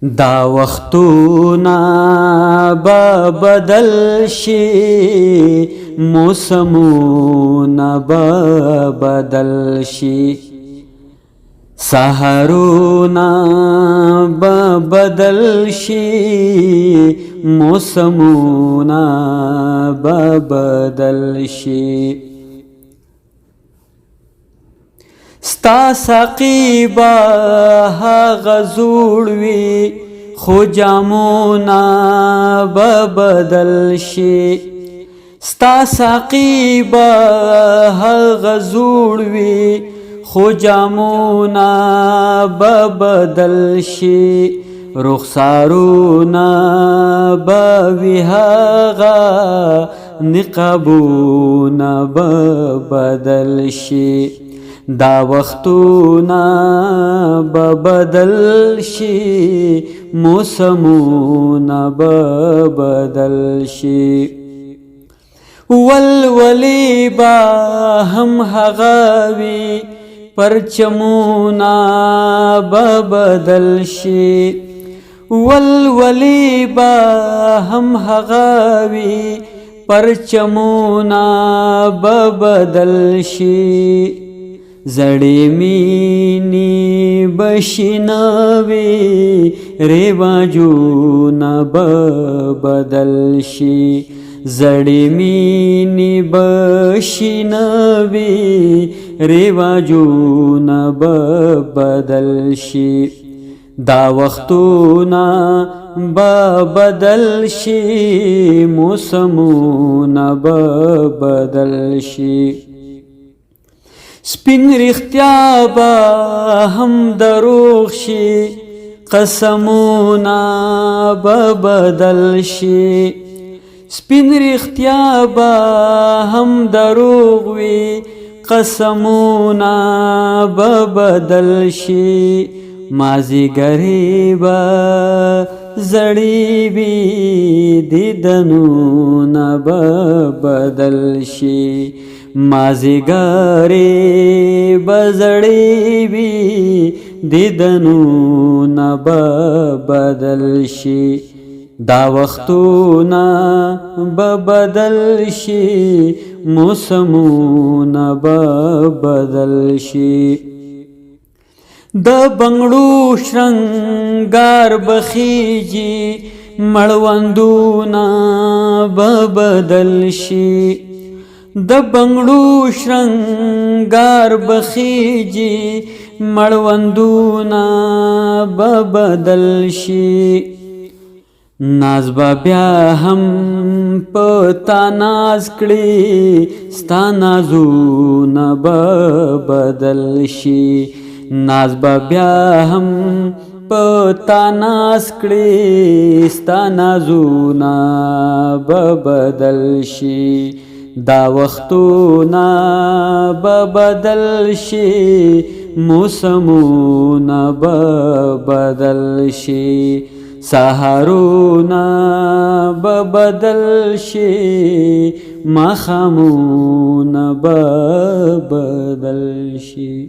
دا وختونه به بدل شي، موسمونه به بدل شي، سحرونه به بدل شي، موسمونه به بدل شي. ستا ساقی به هغه زوړ وي، خو جامونه به بدل شي. ستا ساقی به هغه زوړ وي، خو جامونه به بدل شي. رخسارونه به وي هغه، نقابونه به بدل شي. دا وختونه به بدل شي، موسمونه به بدل شي. ولولې به هم هغه وي، پرچمونه به بدل شي. ولولې به هم هغه وي، پرچمونه به بدل شي. زړې مینې به شنه وي، رواجونه به بدل شي. زړې مینې به شنه وي، رواجونه به بدل شي. دا وختونه به بدل شي، موسمونه به بدل شي. سپین رښتیا به هم دروغ شي، قسمونه به بدل شي. سپین رښتیا به هم دروغ وي، قسمونه به بدل شي. مازیګرې به زړې وي، دیدنونه به بدل شي. مازیګرې به زړې وي، دیدنونه به بدل شي. دا وختونه به بدل شي، موسمونه به بدل شي. د بنګړو شرنګار به خیږي، مړوندونه به بدل شي. د بنګړو شرنګار به خیږي، مړوندونه به بدل شي. ناز به بیا هم په تا ناز کړي، ستا نازونه به بدل شي. ناز به بیا هم په تا ناز کړي، ستا نازونه به بدل شي. دا وختونه به بدل شي، موسمونه به بدل شي. سحرونه به بدل شي، ماښامونه به بدل شي.